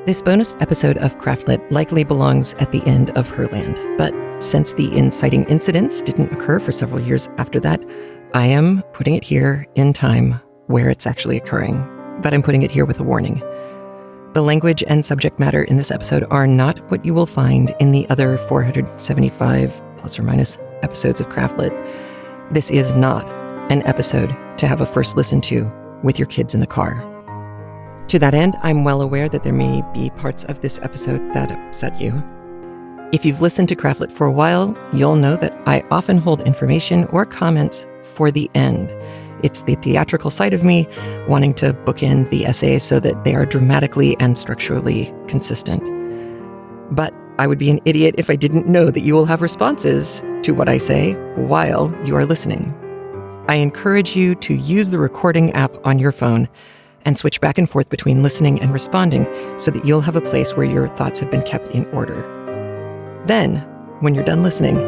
This bonus episode of CraftLit likely belongs at the end of Herland, but since the inciting incidents didn't occur for several years after that, I am putting it here in time where it's actually occurring, but I'm putting it here with a warning. The language and subject matter in this episode are not what you will find in the other 475 plus or minus episodes of CraftLit. This is not an episode to have a first listen to with your kids in the car. To that end, I'm well aware that there may be parts of this episode that upset you. If you've listened to CraftLit for a while, you'll know that I often hold information or comments for the end. It's the theatrical side of me wanting to bookend the essays so that they are dramatically and structurally consistent. But I would be an idiot if I didn't know that you will have responses to what I say while you are listening. I encourage you to use the recording app on your phone and switch back and forth between listening and responding so that you'll have a place where your thoughts have been kept in order. Then, when you're done listening,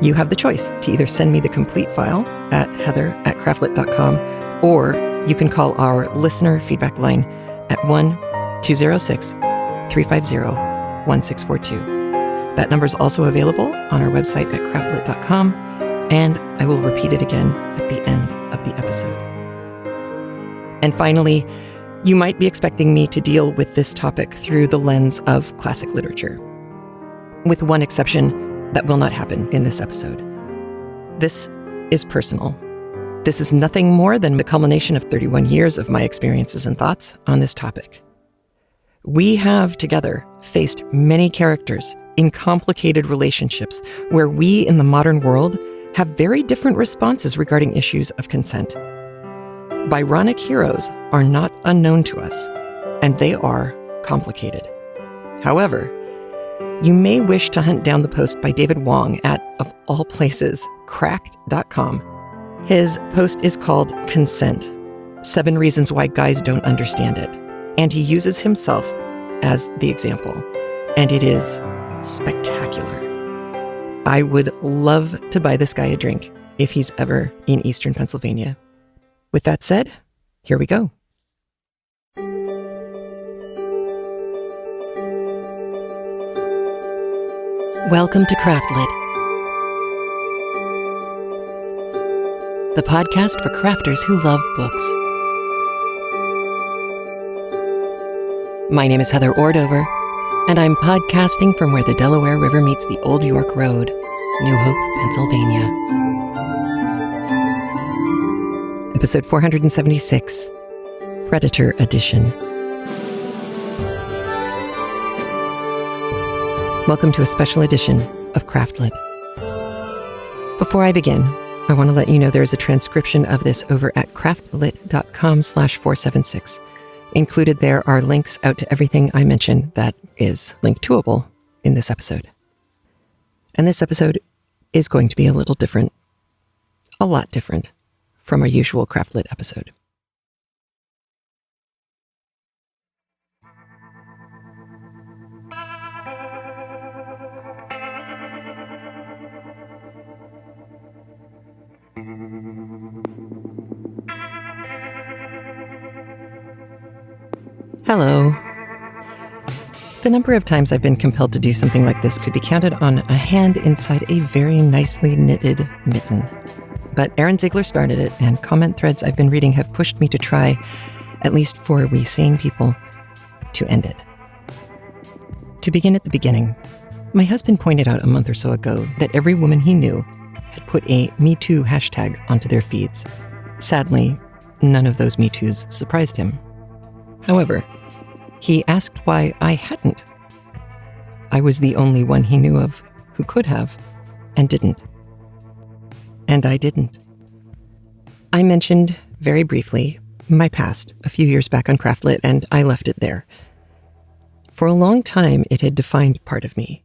you have the choice to either send me the complete file at heather@craftlit.com, or you can call our listener feedback line at 1-206-350-1642. That number is also available on our website at craftlit.com, and I will repeat it again at the end of the episode. And finally, you might be expecting me to deal with this topic through the lens of classic literature. With one exception, that will not happen in this episode. This is personal. This is nothing more than the culmination of 31 years of my experiences and thoughts on this topic. We have together faced many characters in complicated relationships where we in the modern world have very different responses regarding issues of consent. Byronic heroes are not unknown to us, and they are complicated. However, you may wish to hunt down the post by David Wong at, of all places, cracked.com. His post is called Consent: 7 Reasons Why Guys Don't Understand It, and he uses himself as the example, and it is spectacular. I would love to buy this guy a drink if he's ever in Eastern Pennsylvania. With that said, here we go. Welcome to CraftLit, the podcast for crafters who love books. My name is Heather Ordover, and I'm podcasting from where the Delaware River meets the Old York Road, New Hope, Pennsylvania. Episode 476, Predator Edition. Welcome to a special edition of CraftLit. Before I begin, I want to let you know there is a transcription of this over at craftlit.com/476. Included there are links out to everything I mentioned that is link toable in this episode. And this episode is going to be a little different, a lot different from our usual CraftLit episode. Hello. The number of times I've been compelled to do something like this could be counted on a hand inside a very nicely knitted mitten. But Aaron Ziegler started it, and comment threads I've been reading have pushed me to try, at least for we sane people, to end it. To begin at the beginning, my husband pointed out a month or so ago that every woman he knew had put a Me Too hashtag onto their feeds. Sadly, none of those Me Toos surprised him. However, he asked why I hadn't. I was the only one he knew of who could have and didn't. And I didn't. I mentioned, very briefly, my past a few years back on CraftLit, and I left it there. For a long time, it had defined part of me.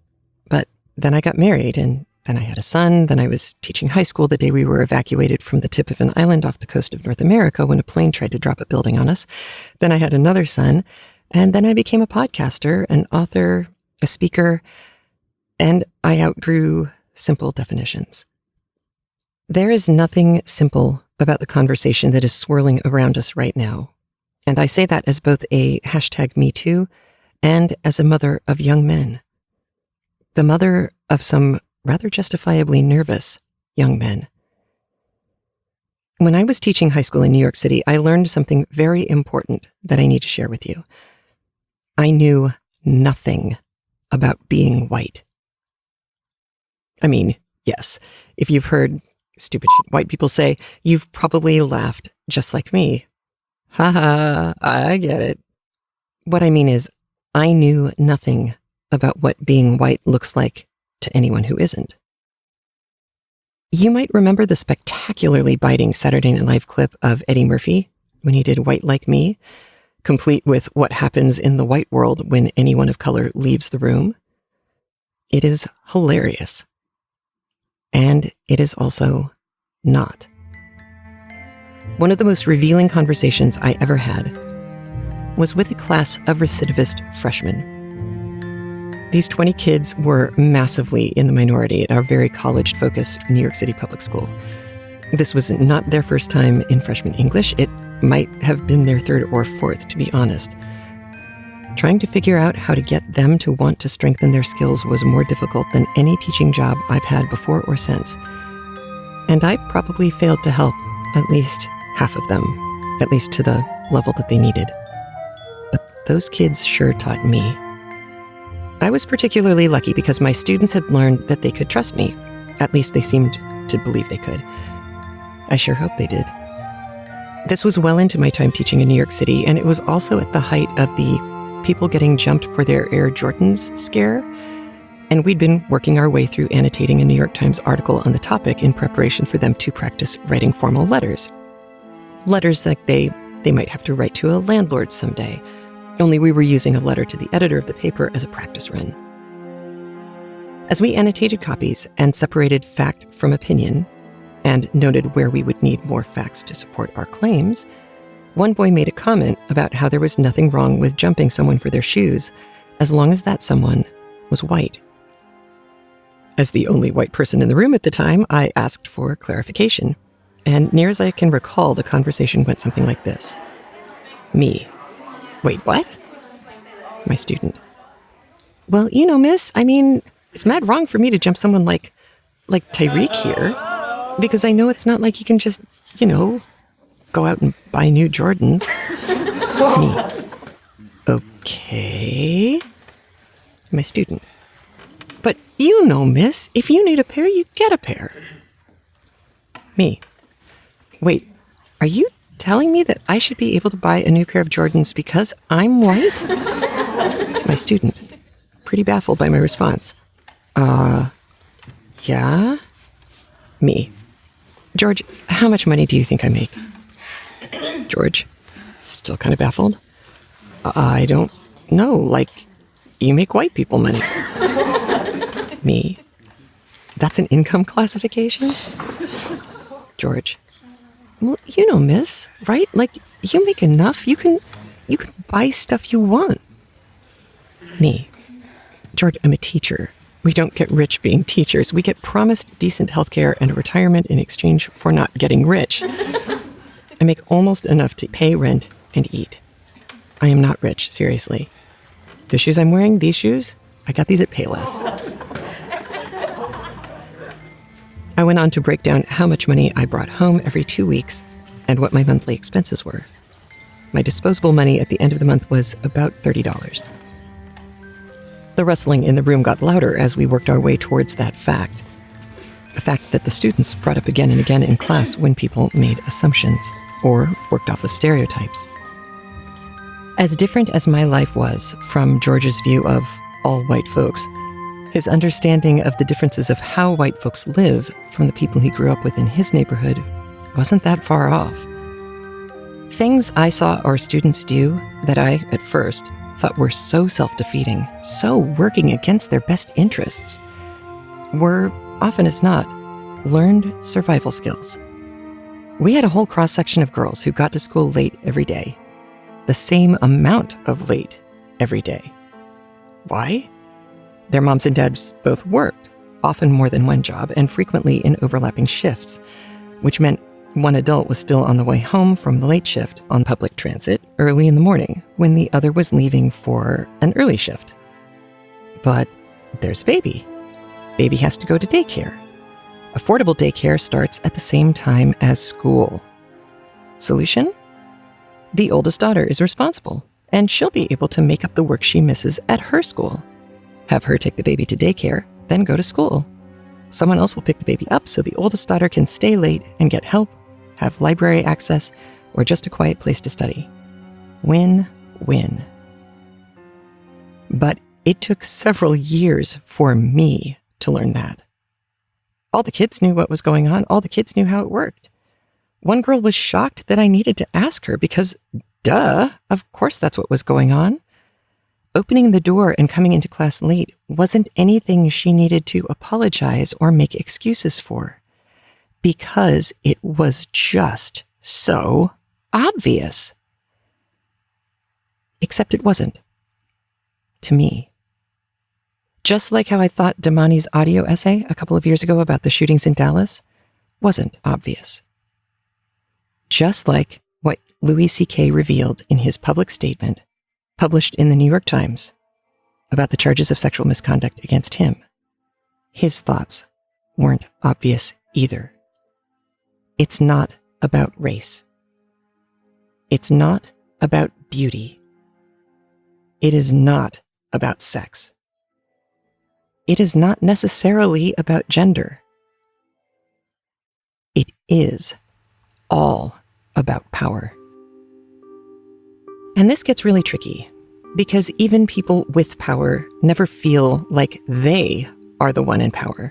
But then I got married, and then I had a son. Then I was teaching high school the day we were evacuated from the tip of an island off the coast of North America when a plane tried to drop a building on us. Then I had another son, and then I became a podcaster, an author, a speaker, and I outgrew simple definitions. There is nothing simple about the conversation that is swirling around us right now. And I say that as both a hashtag Me Too and as a mother of young men. The mother of some rather justifiably nervous young men. When I was teaching high school in New York City, I learned something very important that I need to share with you. I knew nothing about being white. I mean, yes, if you've heard stupid shit white people say, you've probably laughed just like me. Ha ha, I get it. What I mean is, I knew nothing about what being white looks like to anyone who isn't. You might remember the spectacularly biting Saturday Night Live clip of Eddie Murphy when he did White Like Me, complete with what happens in the white world when anyone of color leaves the room. It is hilarious. And it is also not. One of the most revealing conversations I ever had was with a class of recidivist freshmen. These 20 kids were massively in the minority at our very college-focused New York City public school. This was not their first time in freshman English. It might have been their third or fourth, to be honest. Trying to figure out how to get them to want to strengthen their skills was more difficult than any teaching job I've had before or since. And I probably failed to help at least half of them, at least to the level that they needed. But those kids sure taught me. I was particularly lucky because my students had learned that they could trust me. At least they seemed to believe they could. I sure hope they did. This was well into my time teaching in New York City, and it was also at the height of the people getting jumped for their Air Jordans scare. And we'd been working our way through annotating a New York Times article on the topic in preparation for them to practice writing formal letters. Letters like they might have to write to a landlord someday. Only we were using a letter to the editor of the paper as a practice run. As we annotated copies and separated fact from opinion, and noted where we would need more facts to support our claims, one boy made a comment about how there was nothing wrong with jumping someone for their shoes, as long as that someone was white. As the only white person in the room at the time, I asked for clarification. And near as I can recall, the conversation went something like this. Me. Wait, what? My student. Well, miss, I mean, it's mad wrong for me to jump someone like Tyreek here, because I know it's not like he can just, go out and buy new Jordans. Me. Okay. My student. But miss, if you need a pair, you get a pair. Me. Wait, are you telling me that I should be able to buy a new pair of Jordans because I'm white? My student, pretty baffled by my response. Yeah? Me. George, how much money do you think I make? George, still kind of baffled. I don't know, you make white people money. Me. That's an income classification? George. Well, miss, right? You make enough, you can buy stuff you want. Me. George, I'm a teacher. We don't get rich being teachers. We get promised decent healthcare and a retirement in exchange for not getting rich. I make almost enough to pay rent and eat. I am not rich, seriously. The shoes I'm wearing, these shoes, I got these at Payless. I went on to break down how much money I brought home every 2 weeks and what my monthly expenses were. My disposable money at the end of the month was about $30. The rustling in the room got louder as we worked our way towards that fact. A fact that the students brought up again and again in class when people made assumptions or worked off of stereotypes. As different as my life was from George's view of all white folks, his understanding of the differences of how white folks live from the people he grew up with in his neighborhood wasn't that far off. Things I saw our students do that I, at first, thought were so self-defeating, so working against their best interests, were, often as not, learned survival skills. We had a whole cross-section of girls who got to school late every day, the same amount of late every day. Why? Their moms and dads both worked, often more than one job, and frequently in overlapping shifts, which meant One adult was still on the way home from the late shift on public transit early in the morning when the other was leaving for an early shift. But there's baby. Baby has to go to daycare. Affordable daycare starts at the same time as school. Solution? The oldest daughter is responsible, and she'll be able to make up the work she misses at her school. Have her take the baby to daycare, then go to school. Someone else will pick the baby up so the oldest daughter can stay late and get help, have library access, or just a quiet place to study. Win-win. But it took several years for me to learn that. All the kids knew what was going on. All the kids knew how it worked. One girl was shocked that I needed to ask her because, duh, of course that's what was going on. Opening the door and coming into class late wasn't anything she needed to apologize or make excuses for, because it was just so obvious. Except it wasn't. To me. Just like how I thought Damani's audio essay a couple of years ago about the shootings in Dallas wasn't obvious. Just like what Louis C.K. revealed in his public statement published in the New York Times about the charges of sexual misconduct against him, his thoughts weren't obvious either. It's not about race. It's not about beauty. It is not about sex. It is not necessarily about gender. It is all about power. And this gets really tricky because even people with power never feel like they are the one in power.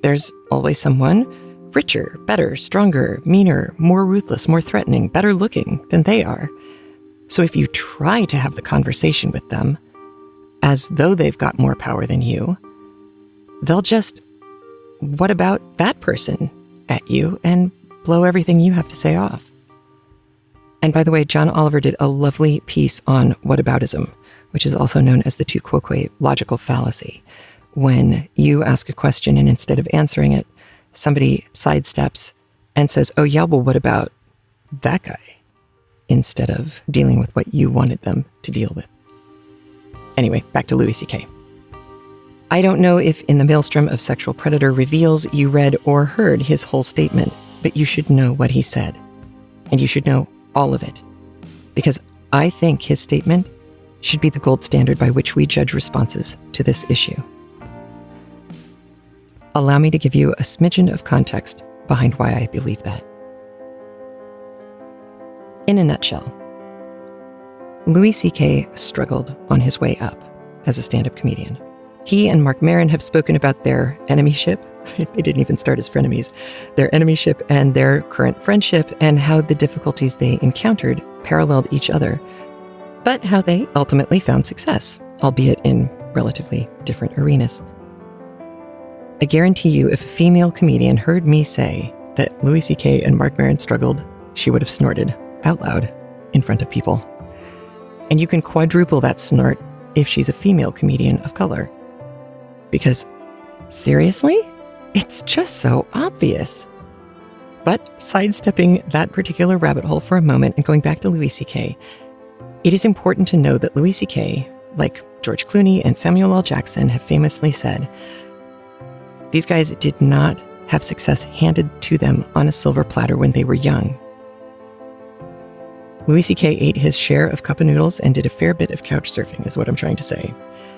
There's always someone richer, better, stronger, meaner, more ruthless, more threatening, better looking than they are. So if you try to have the conversation with them as though they've got more power than you, they'll just, what about that person at you, and blow everything you have to say off. And by the way, John Oliver did a lovely piece on whataboutism, which is also known as the tu quoque logical fallacy. When you ask a question and instead of answering it, somebody sidesteps and says, oh yeah, well, what about that guy? Instead of dealing with what you wanted them to deal with. Anyway, back to Louis C.K. I don't know if in the maelstrom of sexual predator reveals you read or heard his whole statement, but you should know what he said. And you should know all of it. Because I think his statement should be the gold standard by which we judge responses to this issue. Allow me to give you a smidgen of context behind why I believe that. In a nutshell, Louis C.K. struggled on his way up as a stand-up comedian. He and Marc Maron have spoken about their enemyship. They didn't even start as frenemies. Their enemyship and their current friendship, and how the difficulties they encountered paralleled each other, but how they ultimately found success, albeit in relatively different arenas. I guarantee you, if a female comedian heard me say that Louis C.K. and Marc Maron struggled, she would have snorted out loud in front of people. And you can quadruple that snort if she's a female comedian of color. Because, seriously? It's just so obvious. But sidestepping that particular rabbit hole for a moment and going back to Louis C.K., it is important to know that Louis C.K., like George Clooney and Samuel L. Jackson, have famously said, these guys did not have success handed to them on a silver platter when they were young. Louis C.K. ate his share of cup of noodles and did a fair bit of couch surfing, is what I'm trying to say.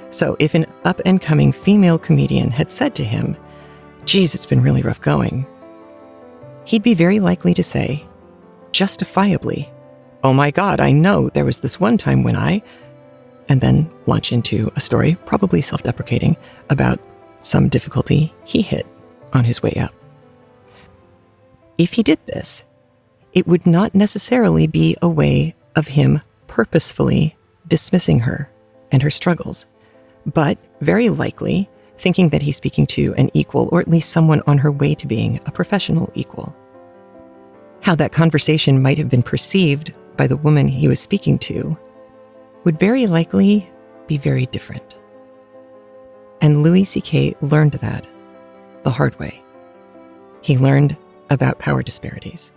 So if an up-and-coming female comedian had said to him, geez, it's been really rough going, he'd be very likely to say, justifiably, oh my God, I know there was this one time when I, and then launch into a story, probably self-deprecating, about some difficulty he hit on his way up. If he did this, it would not necessarily be a way of him purposefully dismissing her and her struggles, but very likely thinking that he's speaking to an equal, or at least someone on her way to being a professional equal. How that conversation might have been perceived by the woman he was speaking to would very likely be very different. And Louis C.K. learned that the hard way. He learned about power disparities.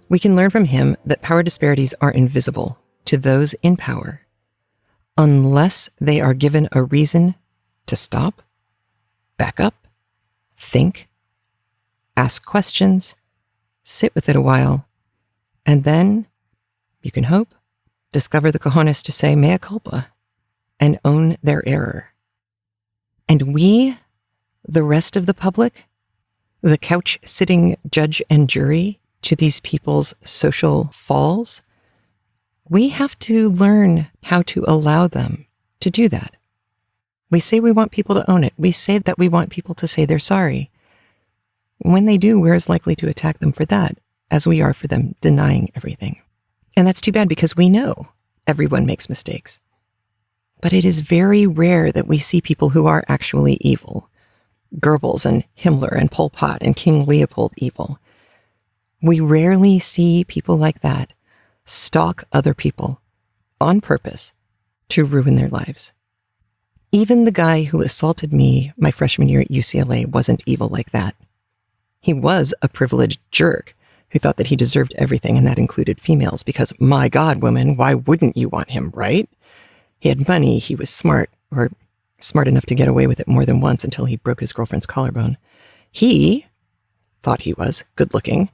We can learn from him that power disparities are invisible to those in power unless they are given a reason to stop, back up, think, ask questions, sit with it a while, and then, you can hope, discover the cojones to say mea culpa and own their error. And we, the rest of the public, the couch-sitting judge and jury to these people's social falls, we have to learn how to allow them to do that. We say we want people to own it. We say that we want people to say they're sorry. When they do, we're as likely to attack them for that as we are for them denying everything. And that's too bad because we know everyone makes mistakes. But it is very rare that we see people who are actually evil. Goebbels and Himmler and Pol Pot and King Leopold evil. We rarely see people like that stalk other people on purpose to ruin their lives. Even the guy who assaulted me my freshman year at UCLA wasn't evil like that. He was a privileged jerk who thought that he deserved everything, and that included females, because, my God, woman, why wouldn't you want him, right? He had money, he was smart, or smart enough to get away with it more than once until he broke his girlfriend's collarbone. He thought he was good looking.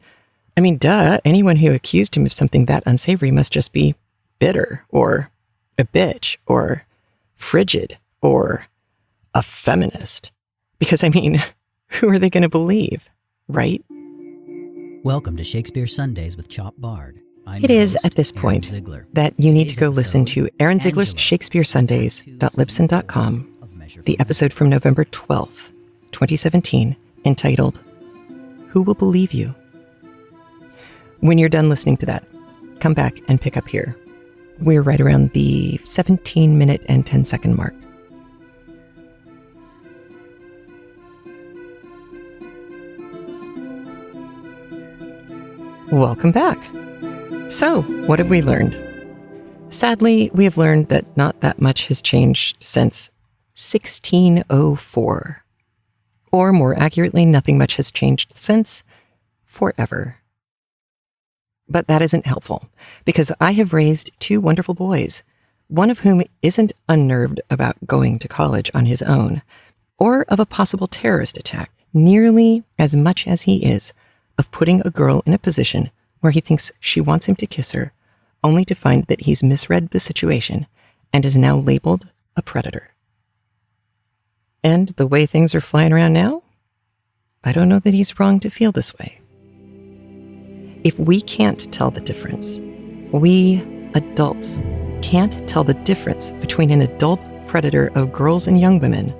I mean, duh, anyone who accused him of something that unsavory must just be bitter, or a bitch, or frigid, or a feminist. Because, I mean, who are they going to believe, right? Welcome to Shakespeare Sundays with Chop Bard. It is at this point that you need to go listen to Aaron Ziegler's Shakespeare Sundays.libsyn.com, the episode from November 12th, 2017, entitled, Who Will Believe You? When you're done listening to that, come back and pick up here. We're right around the 17-minute and 10-second mark. Welcome back. So, what have we learned? Sadly, we have learned that not that much has changed since 1604. Or more accurately, nothing much has changed since forever. But that isn't helpful, because I have raised two wonderful boys, one of whom isn't unnerved about going to college on his own, or of a possible terrorist attack, nearly as much as he is of putting a girl in a position where he thinks she wants him to kiss her, only to find that he's misread the situation and is now labeled a predator. And the way things are flying around now, I don't know that he's wrong to feel this way. If we can't tell the difference, we adults can't tell the difference between an adult predator of girls and young women,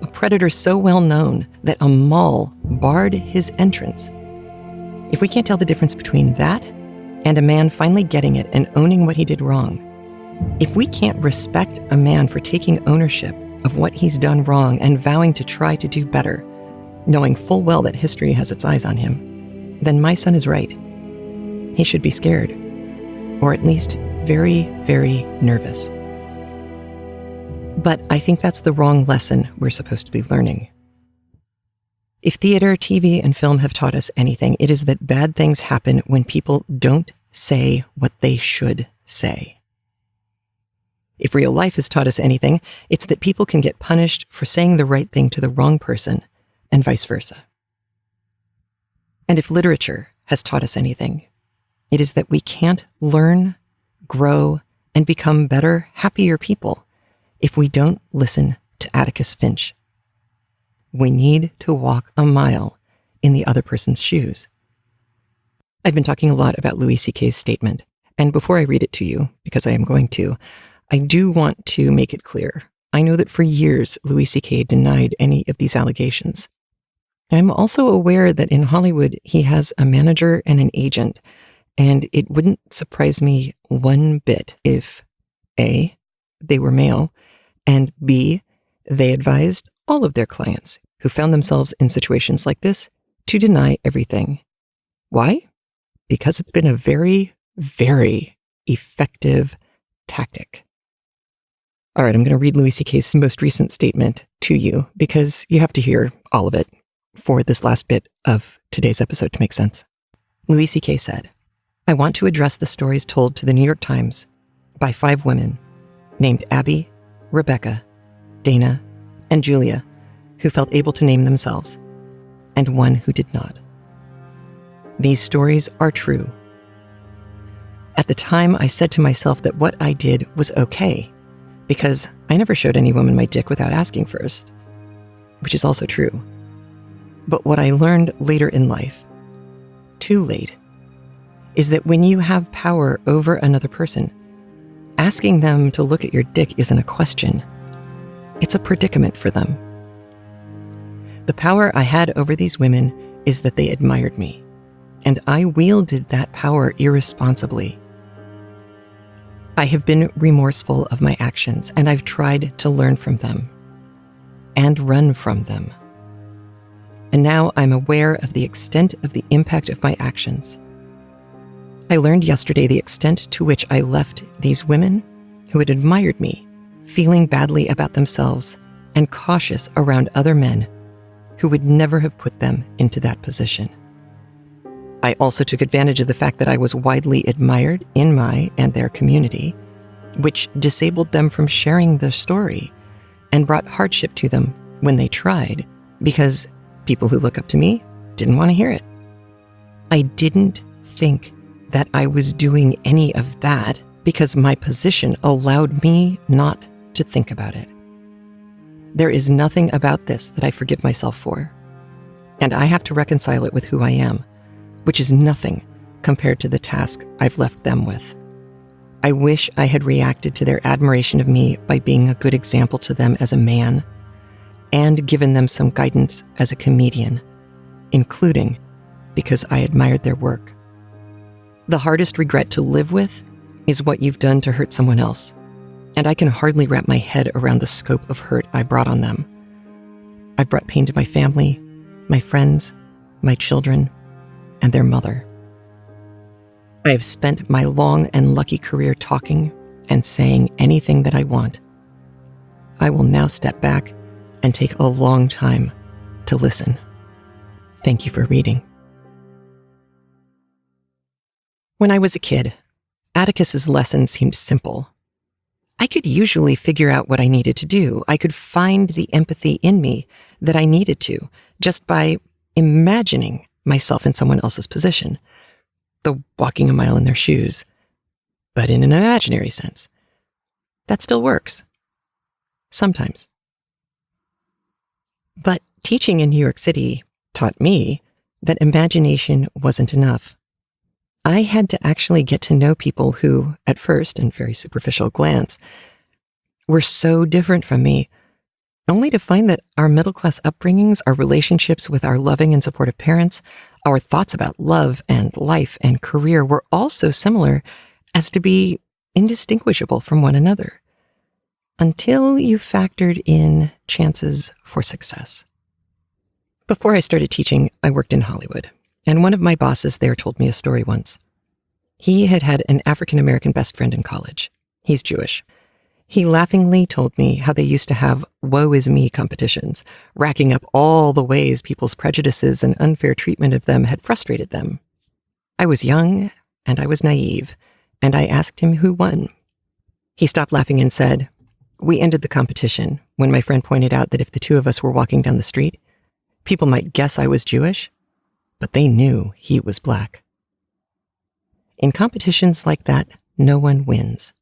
a predator so well known that a mall barred his entrance. If we can't tell the difference between that and a man finally getting it and owning what he did wrong, if we can't respect a man for taking ownership of what he's done wrong and vowing to try to do better, knowing full well that history has its eyes on him, then my son is right. He should be scared, or at least very, very nervous. But I think that's the wrong lesson we're supposed to be learning. If theater, TV, and film have taught us anything, it is that bad things happen when people don't say what they should say. If real life has taught us anything, it's that people can get punished for saying the right thing to the wrong person, and vice versa. And if literature has taught us anything, it is that we can't learn, grow, and become better, happier people if we don't listen to Atticus Finch. We need to walk a mile in the other person's shoes. I've been talking a lot about Louis C.K.'s statement, and before I read it to you, because I am going to, I do want to make it clear. I know that for years, Louis C.K. denied any of these allegations. I'm also aware that in Hollywood, he has a manager and an agent, and it wouldn't surprise me one bit if A, they were male, and B, they advised all of their clients who found themselves in situations like this to deny everything. Why? Because it's been a very, very effective tactic. All right, I'm going to read Louis C.K.'s most recent statement to you because you have to hear all of it for this last bit of today's episode to make sense. Louis C.K. said, I want to address the stories told to the New York Times by 5 women named Abby, Rebecca, Dana, and Julia, who felt able to name themselves, and one who did not. These stories are true. At the time, I said to myself that what I did was okay, because I never showed any woman my dick without asking first, which is also true. But what I learned later in life, too late, is that when you have power over another person, asking them to look at your dick isn't a question. It's a predicament for them. The power I had over these women is that they admired me, and I wielded that power irresponsibly. I have been remorseful of my actions, and I've tried to learn from them and run from them. And now I'm aware of the extent of the impact of my actions. I learned yesterday the extent to which I left these women who had admired me feeling badly about themselves and cautious around other men who would never have put them into that position. I also took advantage of the fact that I was widely admired in my and their community, which disabled them from sharing their story and brought hardship to them when they tried, because people who look up to me didn't want to hear it. I didn't think that I was doing any of that because my position allowed me not to think about it. There is nothing about this that I forgive myself for, and I have to reconcile it with who I am, which is nothing compared to the task I've left them with. I wish I had reacted to their admiration of me by being a good example to them as a man and given them some guidance as a comedian, including because I admired their work. The hardest regret to live with is what you've done to hurt someone else, and I can hardly wrap my head around the scope of hurt I brought on them. I've brought pain to my family, my friends, my children, and their mother. I have spent my long and lucky career talking and saying anything that I want. I will now step back and take a long time to listen. Thank you for reading. When I was a kid, Atticus's lesson seemed simple. I could usually figure out what I needed to do. I could find the empathy in me that I needed to just by imagining myself in someone else's position, the walking a mile in their shoes, but in an imaginary sense. That still works. Sometimes. But teaching in New York City taught me that imagination wasn't enough. I had to actually get to know people who, at first and very superficial glance, were so different from me, only to find that our middle-class upbringings, our relationships with our loving and supportive parents, our thoughts about love and life and career were all so similar as to be indistinguishable from one another, until you factored in chances for success. Before I started teaching, I worked in Hollywood, and one of my bosses there told me a story once. He had had an African-American best friend in college. He's Jewish. He laughingly told me how they used to have woe is me competitions, racking up all the ways people's prejudices and unfair treatment of them had frustrated them. I was young and I was naive, and I asked him who won. He stopped laughing and said, "We ended the competition when my friend pointed out that if the two of us were walking down the street, people might guess I was Jewish, but they knew he was black." In competitions like that, no one wins.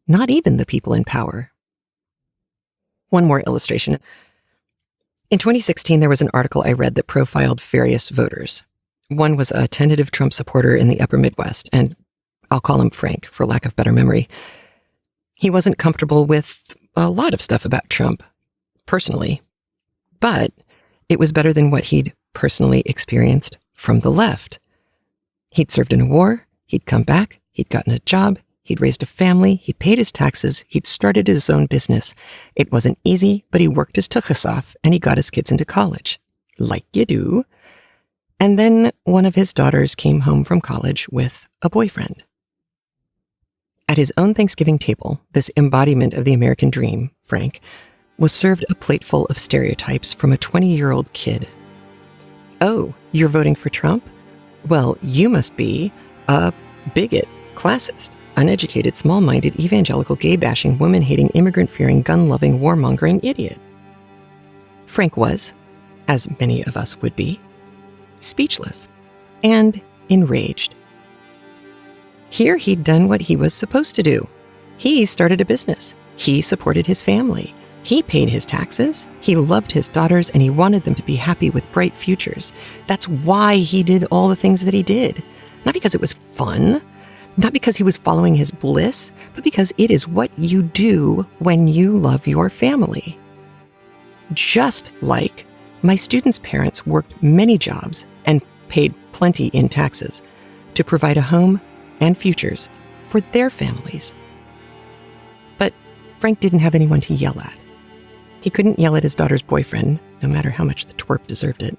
Not even the people in power. One more illustration. In 2016, there was an article I read that profiled various voters. One was a tentative Trump supporter in the upper Midwest, and I'll call him Frank for lack of better memory. He wasn't comfortable with a lot of stuff about Trump, personally, but it was better than what he'd personally experienced from the left. He'd served in a war, he'd come back, he'd gotten a job, he'd raised a family, he paid his taxes, he'd started his own business. It wasn't easy, but he worked his tuchus off and he got his kids into college. Like you do. And then one of his daughters came home from college with a boyfriend. At his own Thanksgiving table, this embodiment of the American dream, Frank, was served a plateful of stereotypes from a 20-year-old kid. "Oh, you're voting for Trump? Well, you must be A bigot, classist, uneducated, small-minded, evangelical, gay-bashing, woman-hating, immigrant-fearing, gun-loving, warmongering idiot. Frank was, as many of us would be, speechless and enraged. Here he'd done what he was supposed to do. He started a business. He supported his family. He paid his taxes. He loved his daughters, and he wanted them to be happy with bright futures. That's why he did all the things that he did. Not because it was fun, not because he was following his bliss, but because it is what you do when you love your family. Just like my students' parents worked many jobs and paid plenty in taxes to provide a home and futures for their families. But Frank didn't have anyone to yell at. He couldn't yell at his daughter's boyfriend, no matter how much the twerp deserved it.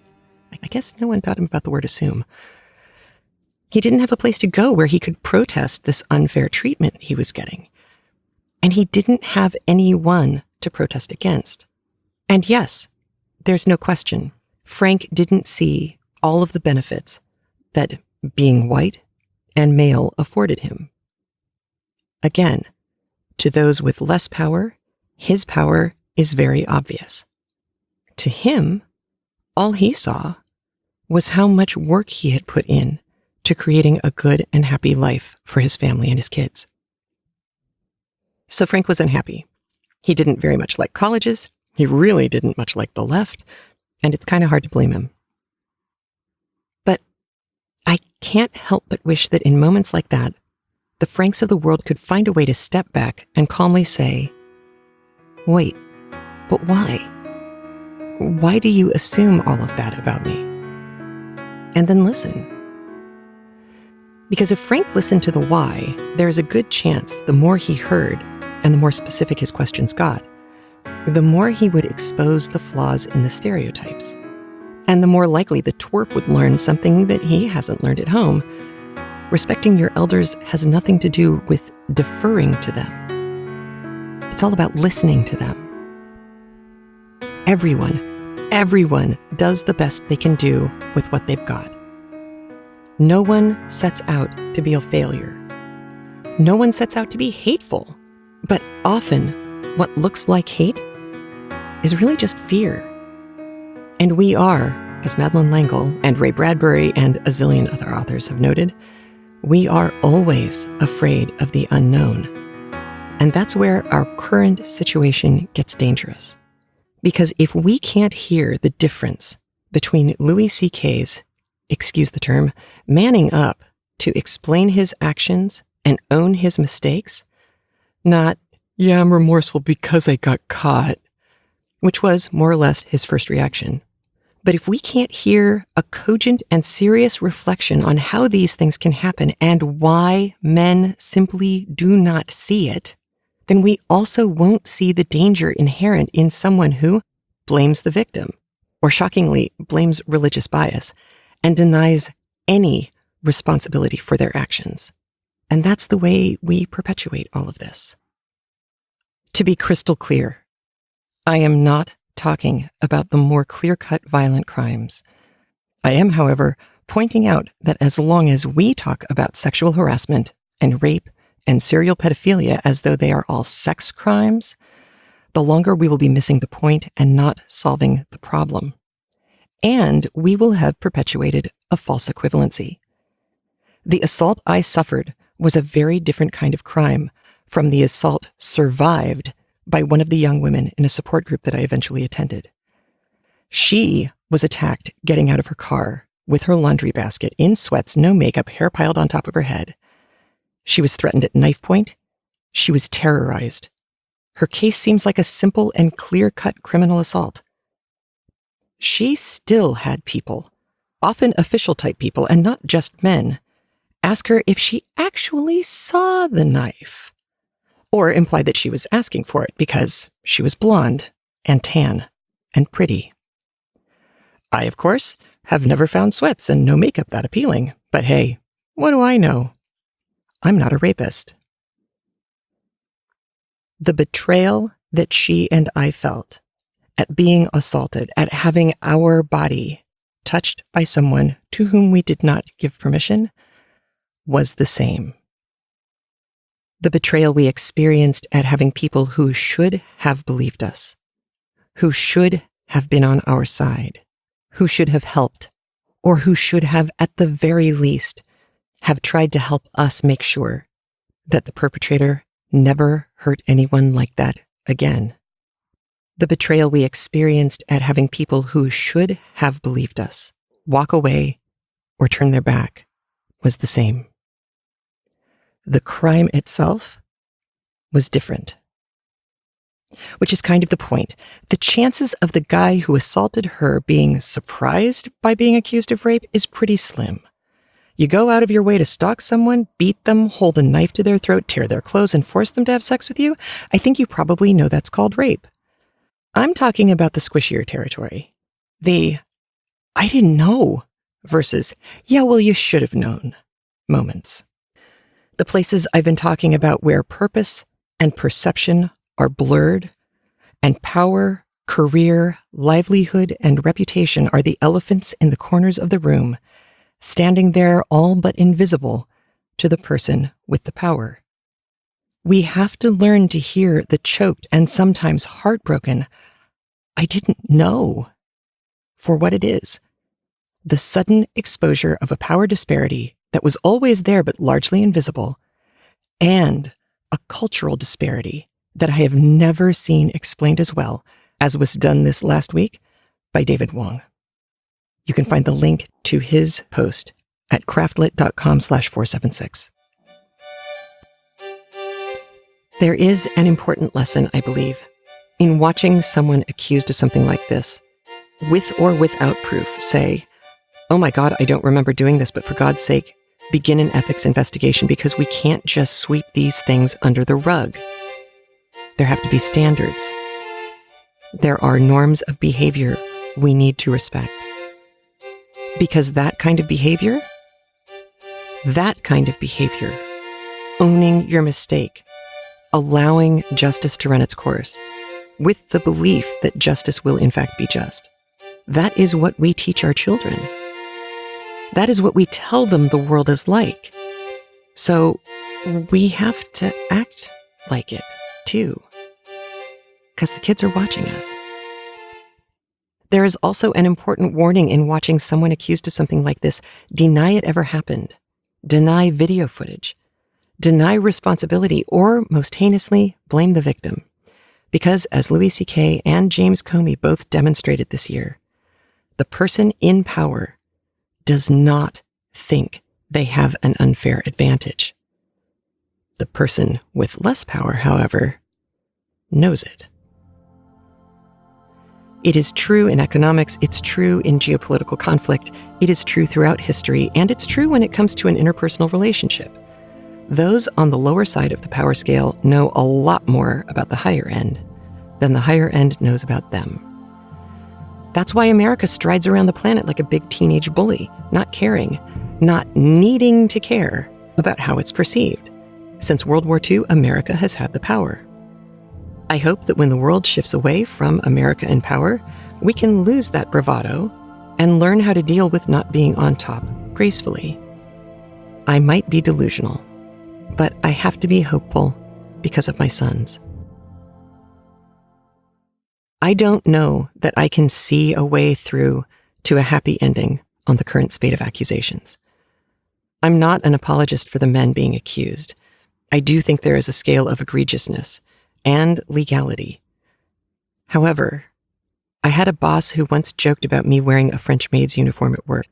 I guess no one taught him about the word assume. He didn't have a place to go where he could protest this unfair treatment he was getting. And he didn't have anyone to protest against. And yes, there's no question, Frank didn't see all of the benefits that being white and male afforded him. Again, to those with less power, his power is very obvious. To him, all he saw was how much work he had put in to creating a good and happy life for his family and his kids. So Frank was unhappy. He didn't very much like colleges. He really didn't much like the left, and it's kind of hard to blame him. But I can't help but wish that in moments like that, the Franks of the world could find a way to step back and calmly say, wait, but why? Why do you assume all of that about me? And then listen. Because if Frank listened to the why, there is a good chance that the more he heard and the more specific his questions got, the more he would expose the flaws in the stereotypes. And the more likely the twerp would learn something that he hasn't learned at home. Respecting your elders has nothing to do with deferring to them. It's all about listening to them. Everyone does the best they can do with what they've got. No one sets out to be a failure. No one sets out to be hateful. But often, what looks like hate is really just fear. And we are, as Madeleine L'Engle and Ray Bradbury and a zillion other authors have noted, we are always afraid of the unknown. And that's where our current situation gets dangerous. Because if we can't hear the difference between Louis C.K.'s, excuse the term, manning up to explain his actions and own his mistakes, not, yeah, I'm remorseful because I got caught, which was more or less his first reaction. But if we can't hear a cogent and serious reflection on how these things can happen and why men simply do not see it, then we also won't see the danger inherent in someone who blames the victim, or shockingly blames religious bias, and denies any responsibility for their actions. And that's the way we perpetuate all of this. To be crystal clear, I am not talking about the more clear-cut violent crimes. I am, however, pointing out that as long as we talk about sexual harassment and rape and serial pedophilia as though they are all sex crimes, the longer we will be missing the point and not solving the problem. And we will have perpetuated a false equivalency. The assault I suffered was a very different kind of crime from the assault survived by one of the young women in a support group that I eventually attended. She was attacked getting out of her car with her laundry basket, in sweats, no makeup, hair piled on top of her head. She was threatened at knife point. She was terrorized. Her case seems like a simple and clear-cut criminal assault. She still had people, often official-type people, and not just men, ask her if she actually saw the knife, or imply that she was asking for it because she was blonde and tan and pretty. I, of course, have never found sweats and no makeup that appealing, but hey, what do I know? I'm not a rapist. The betrayal that she and I felt at being assaulted, at having our body touched by someone to whom we did not give permission, was the same. The betrayal we experienced at having people who should have believed us, who should have been on our side, who should have helped, or who should have, at the very least, have tried to help us make sure that the perpetrator never hurt anyone like that again. The betrayal we experienced at having people who should have believed us walk away or turn their back was the same. The crime itself was different. Which is kind of the point. The chances of the guy who assaulted her being surprised by being accused of rape is pretty slim. You go out of your way to stalk someone, beat them, hold a knife to their throat, tear their clothes, and force them to have sex with you, I think you probably know that's called rape. I'm talking about the squishier territory. The, I didn't know, versus, yeah, well, you should have known moments. The places I've been talking about where purpose and perception are blurred, and power, career, livelihood, and reputation are the elephants in the corners of the room, standing there all but invisible to the person with the power. We have to learn to hear the choked and sometimes heartbroken, I didn't know, for what it is. The sudden exposure of a power disparity that was always there but largely invisible, and a cultural disparity that I have never seen explained as well as was done this last week by David Wong. You can find the link to his post at craftlit.com/476. There is an important lesson, I believe, in watching someone accused of something like this, with or without proof, say, oh my God, I don't remember doing this, but for God's sake, begin an ethics investigation because we can't just sweep these things under the rug. There have to be standards. There are norms of behavior we need to respect. Because that kind of behavior, owning your mistake, allowing justice to run its course, with the belief that justice will in fact be just, that is what we teach our children. That is what we tell them the world is like. So we have to act like it too, because the kids are watching us. There is also an important warning in watching someone accused of something like this deny it ever happened, deny video footage, deny responsibility, or most heinously, blame the victim. Because as Louis C.K. and James Comey both demonstrated this year, the person in power does not think they have an unfair advantage. The person with less power, however, knows it. It is true in economics, it's true in geopolitical conflict, it is true throughout history, and it's true when it comes to an interpersonal relationship. Those on the lower side of the power scale know a lot more about the higher end than the higher end knows about them. That's why America strides around the planet like a big teenage bully, not caring, not needing to care about how it's perceived. Since World War II, America has had the power. I hope that when the world shifts away from America in power, we can lose that bravado and learn how to deal with not being on top gracefully. I might be delusional, but I have to be hopeful because of my sons. I don't know that I can see a way through to a happy ending on the current spate of accusations. I'm not an apologist for the men being accused. I do think there is a scale of egregiousness and legality. However, I had a boss who once joked about me wearing a French maid's uniform at work.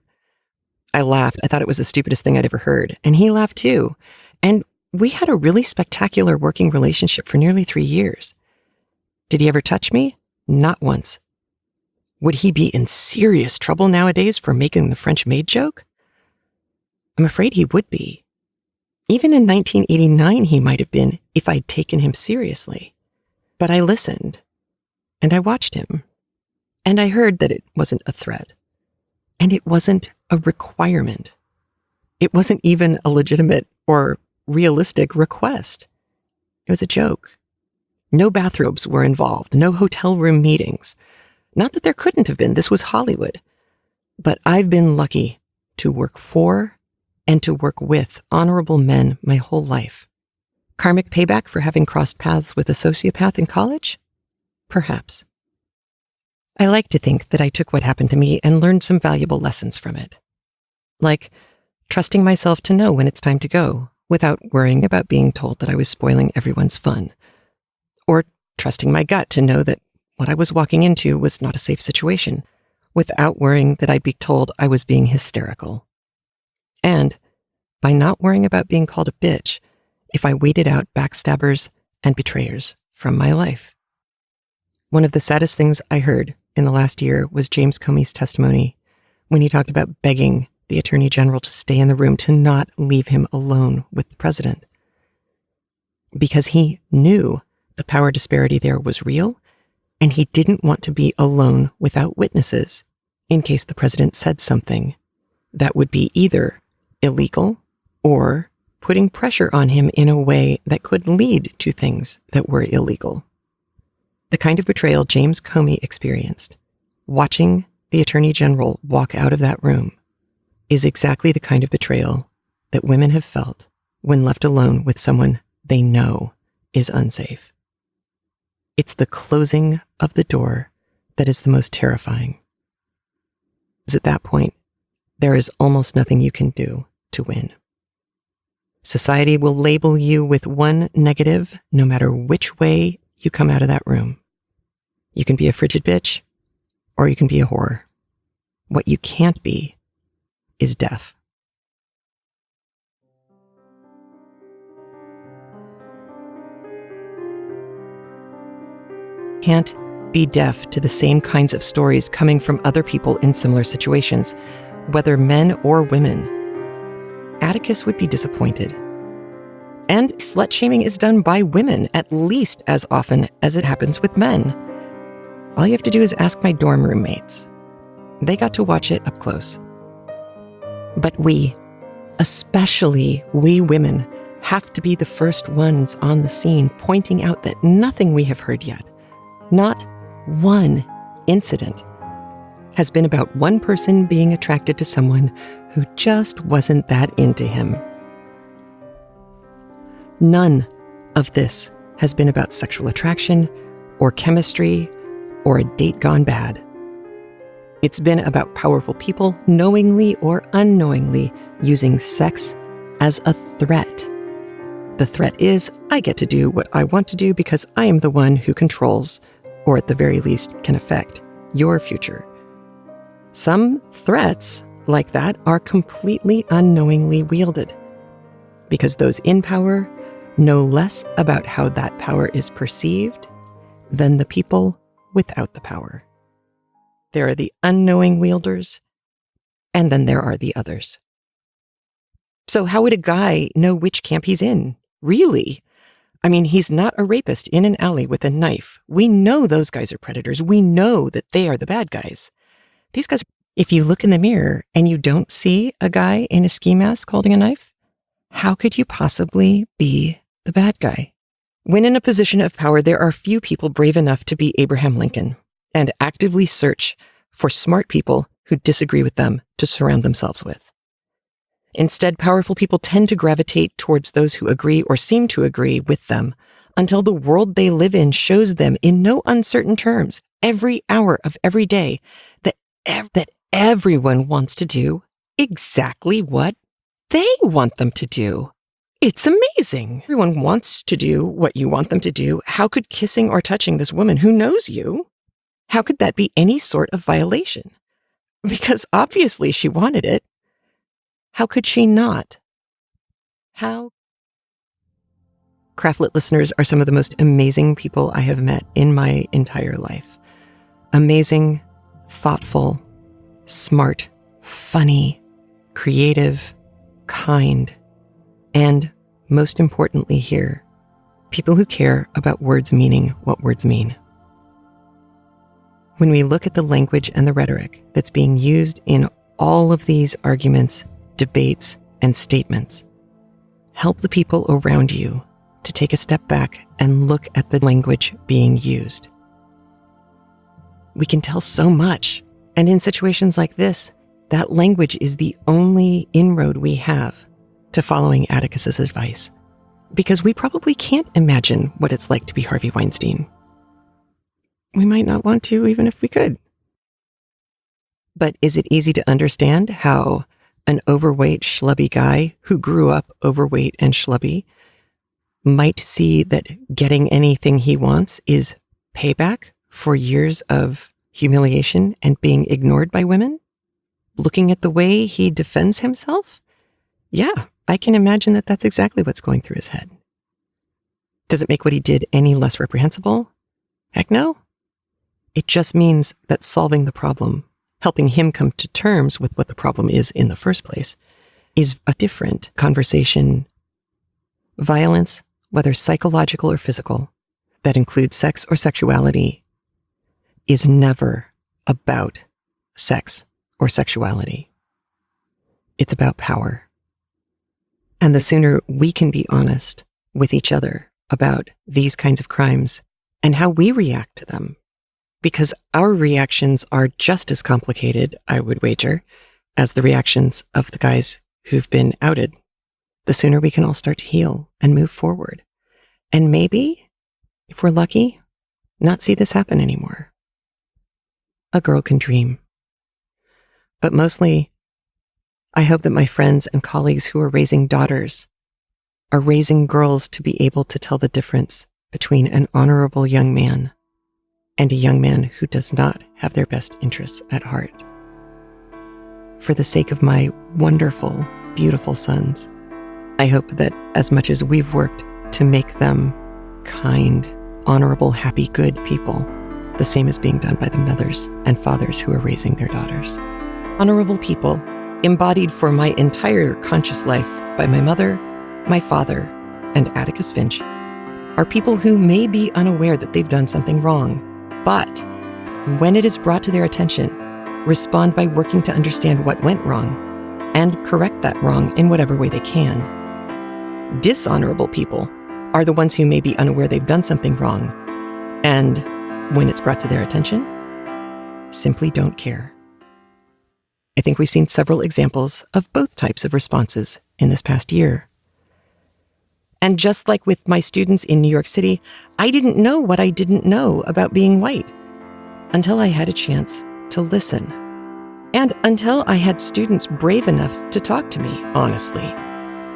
I laughed. I thought it was the stupidest thing I'd ever heard, and he laughed too. And we had a really spectacular working relationship for nearly 3 years. Did he ever touch me? Not once. Would he be in serious trouble nowadays for making the French maid joke? I'm afraid he would be. Even in 1989, he might have been if I'd taken him seriously. But I listened, and I watched him, and I heard that it wasn't a threat, and it wasn't a requirement. It wasn't even a legitimate or realistic request. It was a joke. No bathrobes were involved, no hotel room meetings. Not that there couldn't have been, this was Hollywood. But I've been lucky to work for and to work with honorable men my whole life. Karmic payback for having crossed paths with a sociopath in college? Perhaps. I like to think that I took what happened to me and learned some valuable lessons from it. Like trusting myself to know when it's time to go without worrying about being told that I was spoiling everyone's fun. Or trusting my gut to know that what I was walking into was not a safe situation without worrying that I'd be told I was being hysterical. And by not worrying about being called a bitch if I waited out backstabbers and betrayers from my life. One of the saddest things I heard in the last year was James Comey's testimony when he talked about begging the Attorney General to stay in the room, to not leave him alone with the president. Because he knew the power disparity there was real, and he didn't want to be alone without witnesses in case the president said something that would be either illegal or putting pressure on him in a way that could lead to things that were illegal. The kind of betrayal James Comey experienced, watching the Attorney General walk out of that room, is exactly the kind of betrayal that women have felt when left alone with someone they know is unsafe. It's the closing of the door that is the most terrifying. Because at that point, there is almost nothing you can do to win. Society will label you with one negative no matter which way you come out of that room. You can be a frigid bitch, or you can be a whore. What you can't be is deaf. Can't be deaf to the same kinds of stories coming from other people in similar situations, whether men or women. Atticus would be disappointed. And slut-shaming is done by women at least as often as it happens with men. All you have to do is ask my dorm roommates. They got to watch it up close. But we, especially we women, have to be the first ones on the scene pointing out that nothing we have heard yet, not one incident, has been about one person being attracted to someone who just wasn't that into him. None of this has been about sexual attraction or chemistry or a date gone bad. It's been about powerful people knowingly or unknowingly using sex as a threat. The threat is, I get to do what I want to do because I am the one who controls, or at the very least can affect, your future. Some threats like that are completely unknowingly wielded because those in power know less about how that power is perceived than the people without the power. There are the unknowing wielders, and then there are the others. So how would a guy know which camp he's in? Really? I mean, he's not a rapist in an alley with a knife. We know those guys are predators. We know that they are the bad guys. These guys, if you look in the mirror and you don't see a guy in a ski mask holding a knife, how could you possibly be the bad guy? When in a position of power, there are few people brave enough to be Abraham Lincoln and actively search for smart people who disagree with them to surround themselves with. Instead, powerful people tend to gravitate towards those who agree or seem to agree with them until the world they live in shows them in no uncertain terms, every hour of every day, that everyone wants to do exactly what they want them to do. It's amazing. Everyone wants to do what you want them to do. How could kissing or touching this woman who knows you, how could that be any sort of violation? Because obviously she wanted it. How could she not? How? CraftLit listeners are some of the most amazing people I have met in my entire life. Amazing, thoughtful, smart, funny, creative, kind, and most importantly here, people who care about words meaning what words mean. When we look at the language and the rhetoric that's being used in all of these arguments, debates, and statements, help the people around you to take a step back and look at the language being used. We can tell so much, and in situations like this, that language is the only inroad we have to following Atticus's advice, because we probably can't imagine what it's like to be Harvey Weinstein. We might not want to, even if we could. But is it easy to understand how an overweight, schlubby guy who grew up overweight and schlubby might see that getting anything he wants is payback for years of humiliation and being ignored by women? Looking at the way he defends himself? Yeah, I can imagine that that's exactly what's going through his head. Does it make what he did any less reprehensible? Heck no. It just means that solving the problem, helping him come to terms with what the problem is in the first place, is a different conversation. Violence, whether psychological or physical, that includes sex or sexuality, is never about sex or sexuality. It's about power. And the sooner we can be honest with each other about these kinds of crimes and how we react to them, because our reactions are just as complicated, I would wager, as the reactions of the guys who've been outed, the sooner we can all start to heal and move forward. And maybe, if we're lucky, not see this happen anymore. A girl can dream. But mostly, I hope that my friends and colleagues who are raising daughters are raising girls to be able to tell the difference between an honorable young man and a young man who does not have their best interests at heart. For the sake of my wonderful, beautiful sons, I hope that as much as we've worked to make them kind, honorable, happy, good people, the same is being done by the mothers and fathers who are raising their daughters. Honorable people, embodied for my entire conscious life by my mother, my father, and Atticus Finch, are people who may be unaware that they've done something wrong, but when it is brought to their attention, respond by working to understand what went wrong and correct that wrong in whatever way they can. Dishonorable people are the ones who may be unaware they've done something wrong, and when it's brought to their attention, simply don't care. I think we've seen several examples of both types of responses in this past year. And just like with my students in New York City, I didn't know what I didn't know about being white until I had a chance to listen. And until I had students brave enough to talk to me honestly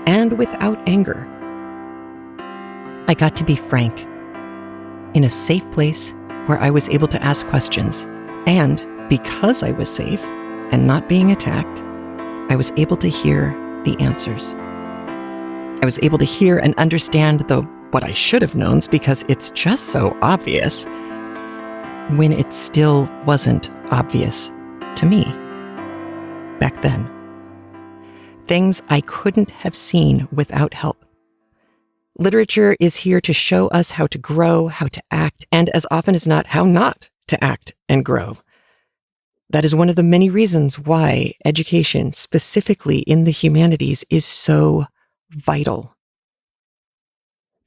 and without anger. I got to be frank in a safe place where I was able to ask questions. And because I was safe and not being attacked, I was able to hear the answers. I was able to hear and understand what I should have known, because it's just so obvious, when it still wasn't obvious to me back then. Things I couldn't have seen without help. Literature is here to show us how to grow, how to act, and as often as not, how not to act and grow. That is one of the many reasons why education, specifically in the humanities, is so vital.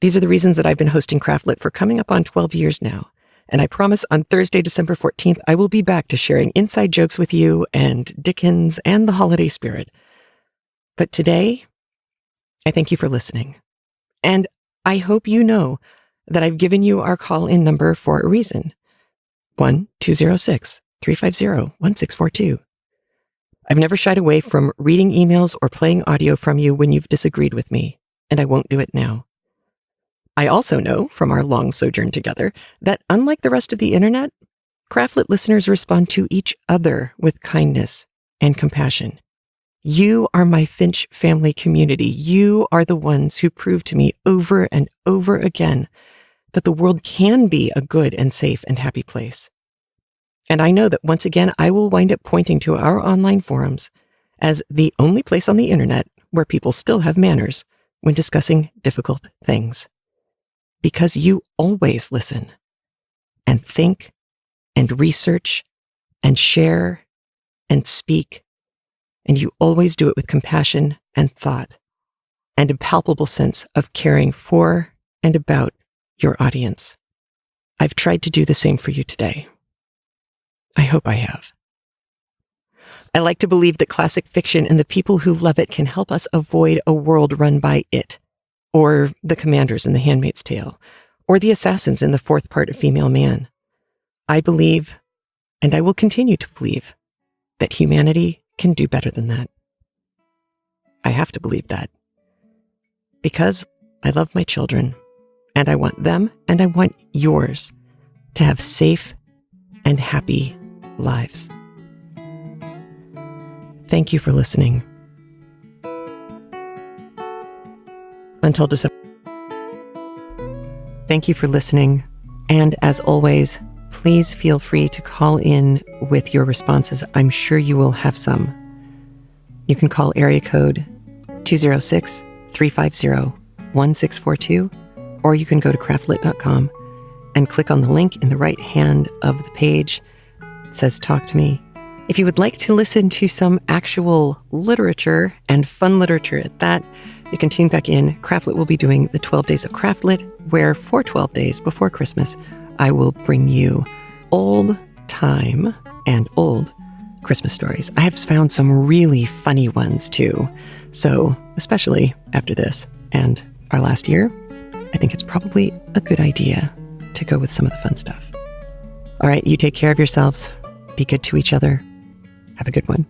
These are the reasons that I've been hosting CraftLit for coming up on 12 years now. And I promise on Thursday, December 14th, I will be back to sharing inside jokes with you and Dickens and the holiday spirit. But today, I thank you for listening. And I hope you know that I've given you our call-in number for a reason. 1-206-350-1642. I've never shied away from reading emails or playing audio from you when you've disagreed with me, and I won't do it now. I also know from our long sojourn together that unlike the rest of the internet, CraftLit listeners respond to each other with kindness and compassion. You are my Finch family community. You are the ones who prove to me over and over again that the world can be a good and safe and happy place. And I know that once again, I will wind up pointing to our online forums as the only place on the internet where people still have manners when discussing difficult things. Because you always listen and think and research and share and speak, and you always do it with compassion and thought and a palpable sense of caring for and about your audience. I've tried to do the same for you today. I hope I have. I like to believe that classic fiction and the people who love it can help us avoid a world run by it, or the commanders in The Handmaid's Tale, or the assassins in the fourth part of Female Man. I believe, and I will continue to believe, that humanity can do better than that. I have to believe that. Because I love my children, and I want them, and I want yours, to have safe and happy lives. Thank you for listening. Until December. Thank you for listening. And as always, please feel free to call in with your responses. I'm sure you will have some. You can call area code 206-350-1642, or you can go to craftlit.com and click on the link in the right hand of the page. It says Talk to Me. If you would like to listen to some actual literature and fun literature at that, you can tune back in. CraftLit will be doing the 12 Days of CraftLit, where for 12 days before Christmas, I will bring you old time and old Christmas stories. I have found some really funny ones too. So especially after this and our last year, I think it's probably a good idea to go with some of the fun stuff. All right, you take care of yourselves. Be good to each other. Have a good one.